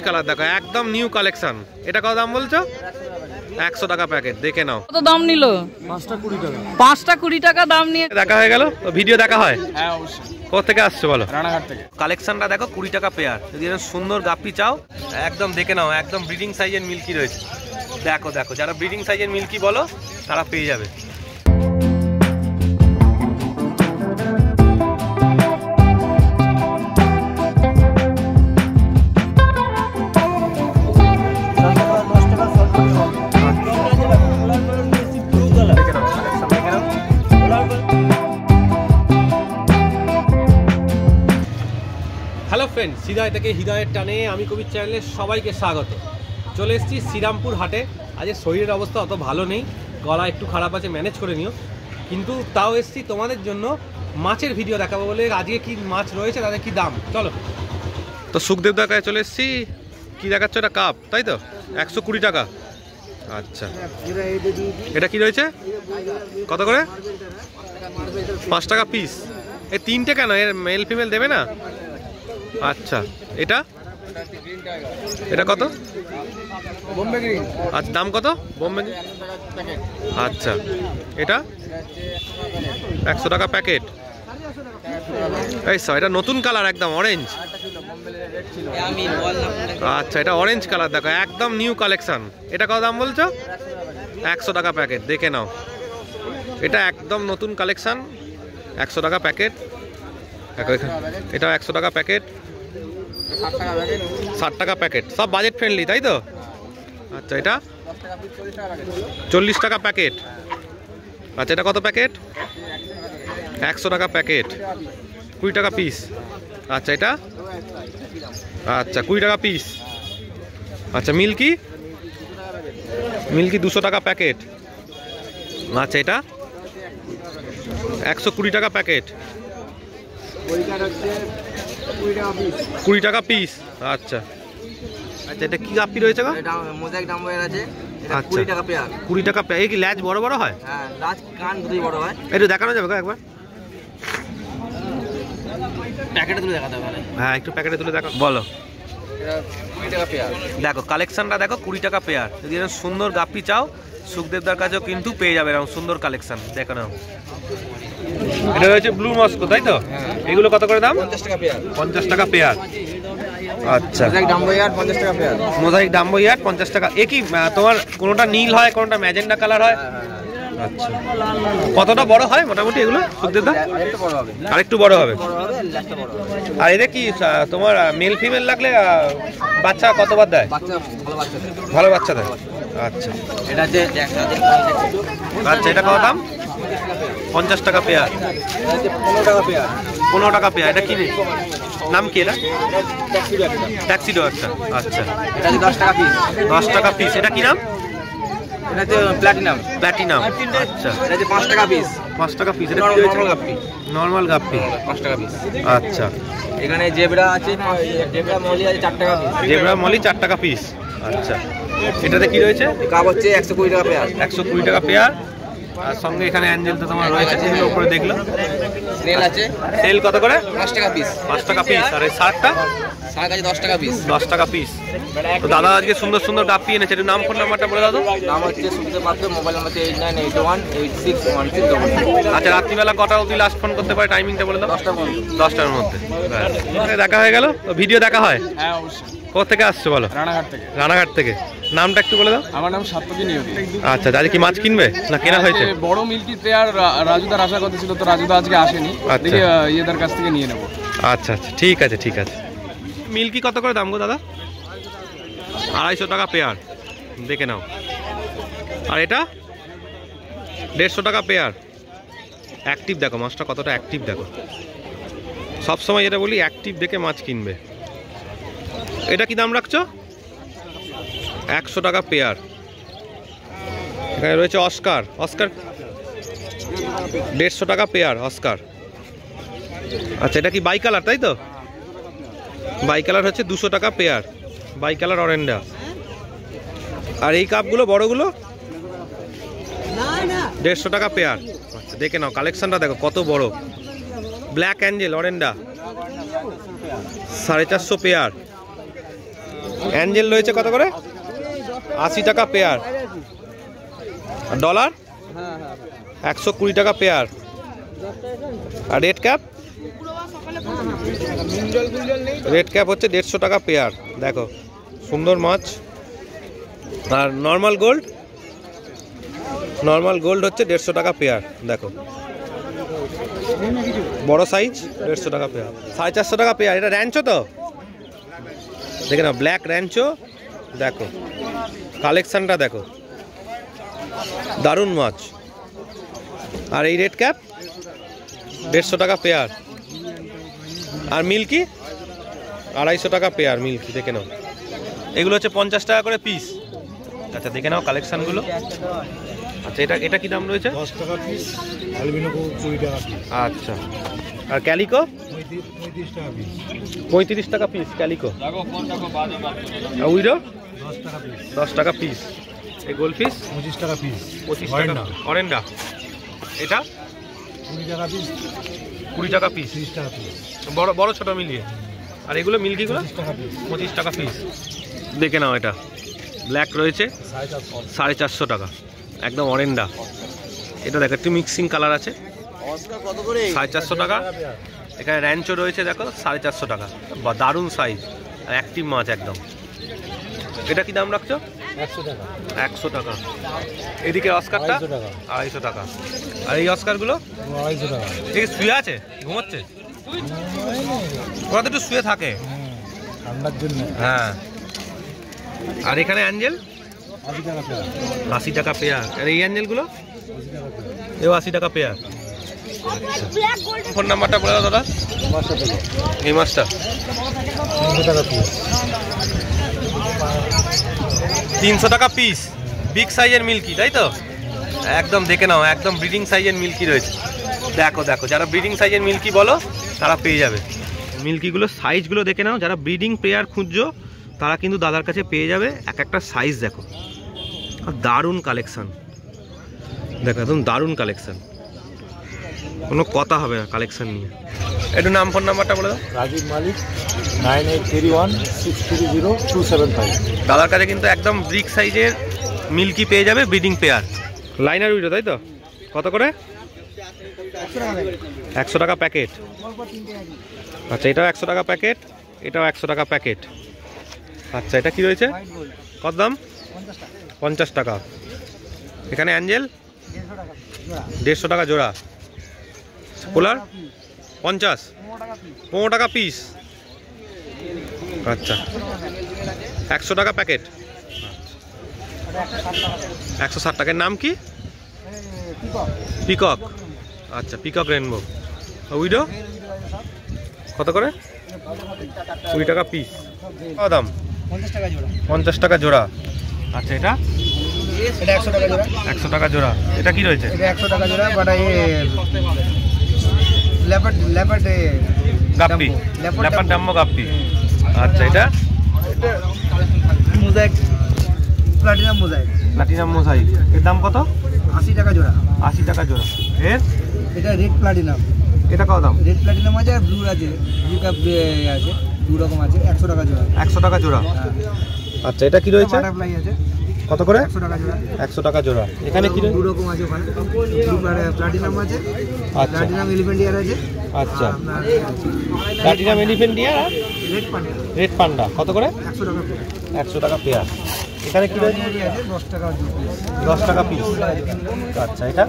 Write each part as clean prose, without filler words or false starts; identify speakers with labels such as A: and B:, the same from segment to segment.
A: Colour দেখো, একদম new collection. এটা কত দাম বলছো? 100 টাকা প্যাকেট। দেখে নাও
B: কত দাম নিল? 5টা 20 টাকা। 5টা 20 টাকা দাম নিয়ে
A: দেখা হয়ে গেল। ভিডিও দেখা হয়?
C: হ্যাঁ অবশ্যই।
A: কোথা থেকে আসছো বলো?
C: রানাঘাট থেকে।
A: কালেকশনটা দেখো, 20 টাকা পেয়ার। যদি সুন্দর গাপ্পি চাও একদম দেখে নাও, একদম ব্রিডিং সাইজের মিল্কি রয়েছে। দেখো দেখো, যারা ব্রিডিং সাইজের মিল্কি বলো তারা পেয়ে যাবে। হ্যালো ফ্রেন্ড, হৃদয় থেকে হৃদয়ের টানে আমি কবির চ্যানেলে সবাইকে স্বাগত। চলে এসেছি শ্রীরামপুর হাটে। আজকে শরীরের অবস্থা অত ভালো নেই, গলা একটু খারাপ আছে, ম্যানেজ করে নিও। কিন্তু তাও এসেছি তোমাদের জন্য মাছের ভিডিও দেখাবো বলে। আজকে কি মাছ রয়েছে, তাদের কি দাম, চলো। তো সুখদেব দার কাছে চলে এসেছি। কি দেখাচ্ছ? এটা কাপ, তাই তো? 120 টাকা। আচ্ছা, এটা কি রয়েছে? কত করে? 5 টাকা পিস। এই তিনটে কেন? এর মেল ফিমেল দেবে না? আচ্ছা, এটা এটা কত?
C: বোম্বে গ্রিন।
A: আচ্ছা, দাম কত বোম্বে? আচ্ছা, এটা 100 টাকা প্যাকেট। এই সব, এটা নতুন কালার, একদম অরেঞ্জ। আচ্ছা, এটা অরেঞ্জ কালার দেখো, একদম নিউ কালেকশন। এটা কত দাম বলছো? 100 টাকা প্যাকেট। দেখে নাও, এটা একদম নতুন কালেকশন, 100 টাকা প্যাকেট। এটা 100 টাকা প্যাকেট, 60 টাকা প্যাকেট। সব বাজেট ফ্রেন্ডলি, তাই তো? আচ্ছা, এটা 40 টাকা প্যাকেট। আচ্ছা, এটা কত প্যাকেট? 100 টাকা প্যাকেট, 20 টাকা পিস। আচ্ছা, এটা আচ্ছা 20 টাকা পিস। আচ্ছা, মিল্কি 200 টাকা প্যাকেট। আচ্ছা, এটা 120 টাকা প্যাকেট, 20 টাকা পিস। আচ্ছা আচ্ছা, এটা কি গাপ্পি রয়েছে গো?
D: এটা মোজাইক ডাম্বয়ার আছে, এটা
A: আচ্ছা,
D: 20 টাকা পেয়ার।
A: 20 টাকা পেয়ার। এই কি ল্যাজ বড় বড় হয়?
D: হ্যাঁ, লাজ কান দুটোই বড় হয়।
A: একটু দেখানো যাবে গো একবার?
D: প্যাকেটে তুলে দেখাতে হবে।
A: হ্যাঁ, একটু প্যাকেটে তুলে দেখো, বলো।
D: এটা 20 টাকা পেয়ার।
A: দেখো কালেকশনটা দেখো, 20 টাকা পেয়ার। যদি এরকম সুন্দর গাপ্পি চাও সুখদেবদার কাছেও কিন্তু পেয়ে যাবে এরকম সুন্দর কালেকশন। দেখো নাও, এটা রয়েছে ব্লু মস্কো, তাই তো? এগুলো কত করে দাম?
D: 50 টাকা পেয়ার।
A: 50 টাকা পেয়ার। আচ্ছা,
D: মোজাইক ডাম্বয়ার 50 টাকা পেয়ার।
A: মোজাইক ডাম্বয়ার 50 টাকা। এ কি তোমার কোনোটা নীল হয়, কোনোটা ম্যাজেন্ডা কালার হয়? আচ্ছা, কতটা বড় হয় মোটামুটি এগুলো সুখদেবদা?
D: আরেকটু বড় হবে।
A: আরেকটু বড় হবে।
D: বড় হবে, লাস্টটা বড় হবে।
A: আর এদের কি তোমার মেল ফিমেল লাগলে বাচ্চা কতবার দেয়?
D: বাচ্চা ভালো বাচ্চা দেয়।
A: ভালো বাচ্চা দেয়। আচ্ছা
D: এটা যে একসাথে
A: আচ্ছা, এটা কত দাম? 50 টাকা পেয়ার।
D: এটা যে 15 টাকা পেয়ার।
A: 15 টাকা পেয়ার। এটা কি নাম কি? এটা ট্যাক্সিডো। আচ্ছা আচ্ছা,
D: এটা যে 10 টাকা পিস।
A: 10 টাকা পিস। এটা কি নাম?
D: এটা যে প্ল্যাটিনাম।
A: প্ল্যাটিনাম। আচ্ছা,
D: এটা যে 5 টাকা পিস।
A: 5 টাকা পিস। এটা
D: নরমাল গাপ্পি।
A: নরমাল গাপ্পি,
D: 5 টাকা পিস।
A: আচ্ছা।
D: এখানে জেব্রা আছে, জেব্রা মলি আছে 4 টাকা পিস।
A: জেব্রা মলি 4 টাকা পিস। আচ্ছা, এটাতে কি রয়েছে?
D: কাপ হচ্ছে 120 টাকা পেয়ার।
A: 120 টাকা পেয়ার। আর সঙ্গে এখানে অ্যাঞ্জেল তো তোমার রয়েছে, যেগুলো উপরে দেখলো।
D: স্নেল আছে,
A: সেল কত করে?
D: 5 টাকা পিস।
A: 5 টাকা পিস। আর এই শার্টটা?
D: শাক আছে 10 টাকা পিস।
A: 10 টাকা পিস। তো দাদা আজকে সুন্দর সুন্দর গাপ্পি এনেছে। একটু নাম, ফোন নাম্বারটা বলে দাও তো।
D: নাম হচ্ছে সুখদেব পাত্র, মোবাইল নাম্বার 8981861616।
A: আচ্ছা, রাত্রিবেলা কটা অবধি লাস্ট ফোন করতে পারে, টাইমিংটা বলে দাও।
D: 10টা পর্যন্ত।
A: 10টার মধ্যে। দেখা হয়ে গেল। ভিডিও দেখা হয়?
C: হ্যাঁ অবশ্যই।
A: কোথা থেকে আসছো বলো?
C: রানাঘাট থেকে।
A: রানাঘাট থেকে। নামটা একটু বলে দাও।
C: আমার নাম সাত্যকী নিয়োগী।
A: আচ্ছা, আজকে কি মাছ কিনবে না কেনা হয়েছে?
C: বড় মিল্কি পেয়ার রাজুদার আশা কথা ছিল, তো রাজুদা আজকে আসেনি।
A: আচ্ছা।
C: দেখি ইয়েদার কাছ থেকে নিয়ে নেবো।
A: আচ্ছা আচ্ছা, ঠিক আছে ঠিক আছে। মিল্কি কত করে দাম গো দাদা? 250 টাকা পেয়ার। দেখে নাও। আর এটা 150 টাকা পেয়ার। অ্যাক্টিভ দেখো মাছটা, কতটা অ্যাক্টিভ দেখো। সবসময় যেটা বলি, অ্যাক্টিভ দেখে মাছ কিনবে। এটা কি দাম রাখছো? 100 টাকা পেয়ার। এখানে রয়েছে অস্কার। অস্কার 150 টাকা পেয়ার অস্কার। আচ্ছা, এটা কি বাই কালার, তাই তো? বাই কালার হচ্ছে 200 টাকা পেয়ার। By colour অরেন্ডা। আর এই কাপগুলো বড়গুলো 150 টাকা পেয়ার। আচ্ছা, দেখে নাও কালেকশনটা দেখো কত বড়। Black Angel অরেন্ডা 450 pair. অ্যাঞ্জেল রয়েছে কত করে? 80 টাকা পেয়ার। আর ডলার 120 টাকা পেয়ার। আর রেড ক্যাপ হচ্ছে 150 টাকা পেয়ার। দেখো সুন্দর মাছ। আর নর্মাল গোল্ড হচ্ছে 150 টাকা পেয়ার। দেখো বড় সাইজ 150 টাকা পেয়ার, 450 টাকা পেয়ার। এটা র্যাঞ্চো তো, দেখে না, ব্ল্যাক র্যাঞ্চো। দেখো কালেকশনটা দেখো, দারুণ মাছ। আর এই রেড ক্যাপ 150 টাকা পেয়ার। আর মিল্কি 250 টাকা পেয়ার মিল্কি, দেখে নাও। এগুলো হচ্ছে 50 টাকা করে পিস। আচ্ছা দেখে নাও কালেকশনগুলো। আচ্ছা এটা কি দাম রয়েছে?
E: 10 টাকা পিস, অ্যালবিনো 20 টাকা পিস।
A: আচ্ছা আর ক্যালিকো
E: 35 টাকা পিস।
A: 35 টাকা পিস ক্যালিকো। আর উইডো
E: 10 টাকা পিস।
A: 10 টাকা পিস। এই গোল্ডফিশ
E: 25 টাকা পিস।
A: 25 টাকা। অরেন্ডা এটা
E: 20 টাকা পিস।
A: 20 টাকা পিস।
E: 30 টাকা পিস।
A: বড় বড় ছোট মিলিয়ে। আর এগুলো মিল্কিগুলো
E: 25 টাকা পিস।
A: 25 টাকা পিস। দেখে নাও, এটা ব্ল্যাক রয়েছে 450 টাকা, একদম অরেন্ডা। এটা দেখো একটু মিক্সিং কালার আছে, 450 টাকা। এখানে র্যাঞ্চো রয়েছে দেখো 450 টাকা, বা দারুণ সাইজ আর অ্যাক্টিভ মাছ একদম। এটা কি দাম রাখছো?
E: 100 টাকা।
A: 100 টাকা। এদিকে অস্কারটা 250 টাকা। আর এই অস্কারগুলো
E: 250 টাকা।
A: ঠিক শুয়ে আছে, ঘুমাচ্ছে, ওরা তো একটু শুয়ে থাকে
E: ঠান্ডার জন্য।
A: হ্যাঁ। আর এখানে অ্যাঞ্জেল
E: 80 টাকা পেয়ার।
A: 80 টাকা পেয়ার। আর এই অ্যাঞ্জেলগুলো
E: 80 টাকা পেয়ার।
A: এও 80 টাকা পেয়ার। ফোন নাম্বারটা বলে দাও দাদা। এই মাছটা
E: 300 টাকা পিস।
A: 300 টাকা পিস। বিগ সাইজের মিল্কি, তাই তো? একদম দেখে নাও, একদম ব্রিডিং সাইজের মিল্কি রয়েছে। দেখো দেখো, যারা ব্রিডিং সাইজের মিল্কি বলো তারা পেয়ে যাবে। মিল্কিগুলো সাইজগুলো দেখে নাও, যারা ব্রিডিং পেয়ার খুঁজছো তারা কিন্তু দাদার কাছে পেয়ে যাবে। এক একটা সাইজ দেখো, আর দারুণ কালেকশন। দেখো একদম দারুণ কালেকশন, কোনো কথা হবে না কালেকশন নিয়ে। একটু নাম ফোন নাম্বারটা বলে দাও।
E: রাজীব মালিক 9831630275।
A: দাদার কাছে কিন্তু একদম ব্রিক সাইজের মিল্কি পেয়ে যাবে, ব্রিডিং পেয়ার। লাইনার উইডো, তাই তো? কত করে? 100 টাকা প্যাকেট। আচ্ছা এটাও 100 টাকা প্যাকেট, এটাও 100 টাকা প্যাকেট। আচ্ছা এটা কি রয়েছে? কত দাম? 50 টাকা। এখানে অ্যাঞ্জেল 150 টাকা জোড়া। পোলার 50, 15 টাকা পিস। আচ্ছা 100 টাকা প্যাকেট। 160 টাকার। নাম কি? পিকক। আচ্ছা পিকক রেনবো। উইডো কত করে? 20 টাকা পিস। কত দাম? 50 টাকা জোড়া। আচ্ছা এটা
B: 100 টাকা জোড়া।
A: 100 টাকা জোড়া। এটা কি রয়েছে?
B: এটা 100 টাকা জোড়া, বাট লেপার্ড
A: গাপ্পি, লেপার্ড ডাম্বো গাপ্পি। আচ্ছা এটা
B: mosaic, platinum mosaic.
A: Platinum mosaic. এর দাম কত?
B: 80 টাকা জোড়া।
A: 80 টাকা জোড়া। এর
B: এটা রেড প্লাটিনাম।
A: এটা কত দাম?
B: রেড প্লাটিনাম আছে আর ব্লু আছে, ব্লু কাপ আছে, দু রকম আছে। 100 টাকা জোড়া।
A: 100 টাকা জোড়া। আচ্ছা এটা কি রয়েছে?
B: বাটারফ্লাই আছে।
A: কত করে?
B: 100 টাকা জোড়া।
A: 100 টাকা জোড়া। এখানে কি
B: দু রকম আছে, ওখানে প্লাটিনাম আছে,
A: আচ্ছা
B: প্লাটিনাম এলিফ্যান্ট ইয়ার আছে।
A: আচ্ছা
B: আপনার
A: প্লাটিনাম এলিফ্যান্ট ডিয়ার আর
B: রেড পান্ডা
A: রেড পান্ডা কত করে?
B: 100 টাকা পেয়ার।
A: 100 টাকা পেয়ার। এখানে কি রয়েছে?
B: আছে 10 টাকা পিস।
A: 10 টাকা পিস। আচ্ছা এটা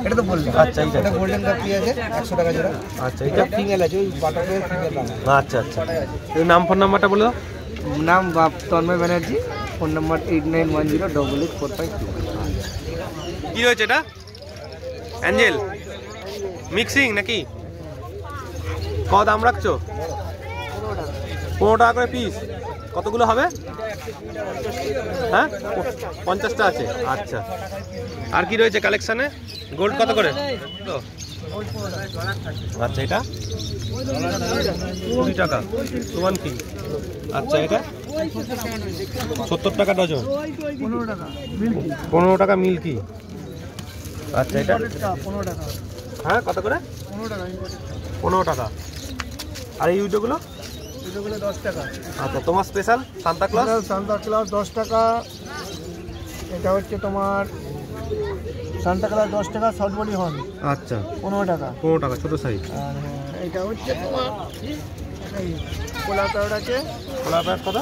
B: এটা তো বললাম।
A: আচ্ছা
B: এটা গোল্ডেন কাপি আছে 100 টাকা জোড়া।
A: আচ্ছা
B: এটা
A: এটা
B: ফিমেল আছে, ওই বাটারফ্লাই ফিমেল আছে।
A: আচ্ছা আচ্ছা এর নাম ফোন নাম্বারটা বলে দাও।
B: নাম তন্ময় ব্যানার্জি, ফোন নাম্বার 89108845।
A: কি হয়েছে এটা? অ্যাঞ্জেল মিক্সিং নাকি? কত দাম রাখছো? 15 টাকা করে পিস। কতগুলো হবে? হ্যাঁ 50টা আছে। আচ্ছা আর কি রয়েছে কালেকশানে? গোল্ড কত করে? তো আচ্ছা এটা 20 টাকা সমান কি? আচ্ছা এটা 70 টাকা ডজন। 15 টাকা মিল্কি। আচ্ছা এটা
B: 15 টাকা।
A: হ্যাঁ কত করে?
B: 15 টাকা।
A: 15 টাকা। আর এই উইডোগুলো
B: এগুলো 10 টাকা।
A: আচ্ছা, তোমার special Santa Claus?
B: Santa Claus 10 টাকা। এটা হচ্ছে তোমার সান্তা ক্লাস 10 টাকা, শর্ট বডি হর্ন
A: আচ্ছা,
B: 15 টাকা।
A: 15 টাকা, ছোট সাইজ।
B: আর এটা হচ্ছে তোমার এই পোলার প্যারট আছে।
A: পোলার প্যারট কত?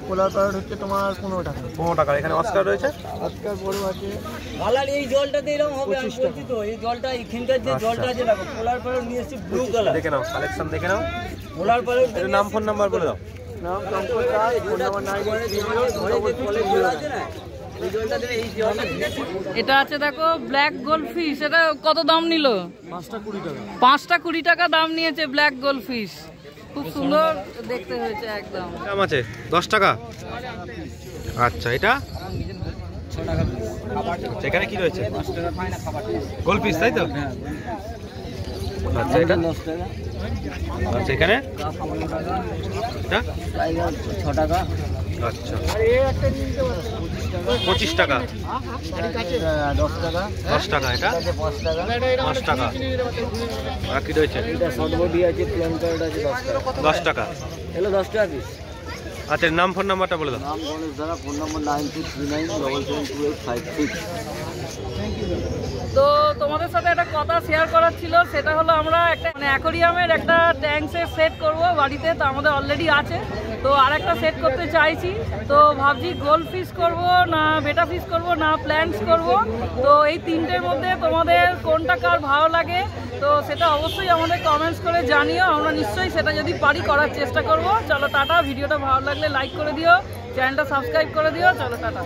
B: পোলার প্যারট হচ্ছে তোমার 15 টাকা।
A: 15 টাকা। এখানে অস্কার রয়েছে।
B: আজকাল বড় আছে
F: কালার এই জলটাতে এরকম হবে, আমি
B: 25 টাকা।
F: বলছি তো এই জলটা এইখানকার যে
A: আচ্ছা।
F: জলটা আছে দেখো, পোলার প্যারট নিয়ে এসেছি ব্লু কালার।
A: দেখে নাও, কালেকশন দেখে নাও।
F: পোলার প্যারট
A: একটু নাম ফোন নাম্বার বলে দাও।
B: নাম কম্পোজ দাস, ফোন নাম্বার 98
F: এই জলটা দেবে, এই জলটা দিলে
G: এটা আছে দেখো ব্ল্যাক গোল্ড ফিশ। এটা কত দাম নিল?
B: 5টা 20 টাকা।
G: 5টা 20 টাকা দাম নিয়েছে ব্ল্যাক গোল্ড ফিশ। খুব সুন্দর দেখতে হয়েছে একদম।
A: দাম আছে 10 টাকা। আচ্ছা, এটা
F: 6 টাকা।
A: আচ্ছা, এখানে কি রয়েছে? গোল পিস, তাই তো? আচ্ছা, এটা
F: 10 টাকা।
A: আচ্ছা, এখানে এটা
F: 6 টাকা।
A: আচ্ছা, 25 টাকা।
F: 10 টাকা।
A: 10 টাকা। এটা
F: 5 টাকা।
A: 5 টাকা। আর কি রয়েছে?
F: এটা শর্ট বডি আছে, প্লেন প্যারট আছে 10 টাকা।
A: 10 টাকা।
F: এগুলো 10 টাকা পিস।
A: আচ্ছা, নাম ফোন নাম্বারটা বলে দাও।
F: নাম গণেশ ধারা, ফোন নম্বর 9239772856।
G: তো তোমাদের সাথে একটা কথা শেয়ার করার ছিল, সেটা হলো আমরা একটা অ্যাকোরিয়ামের একটা ট্যাঙ্কসের সেট করব বাড়িতে। তো আমাদের অলরেডি আছে, তো আর একটা সেট করতে চাইছি। তো ভাবছি গোল্ড ফিশ করব না বেটা ফিশ করব না প্ল্যান্টস করব। তো এই তিনটের মধ্যে তোমাদের কোনটা কার ভালো লাগে, তো সেটা অবশ্যই আমাদের কমেন্টস করে জানিও। আমরা নিশ্চয়ই সেটা যদি পারি করার চেষ্টা করব। চলো টাটা। ভিডিওটা ভালো লাগলে লাইক করে দিও, চ্যানেলটা সাবস্ক্রাইব করে দিও। চলো টাটা।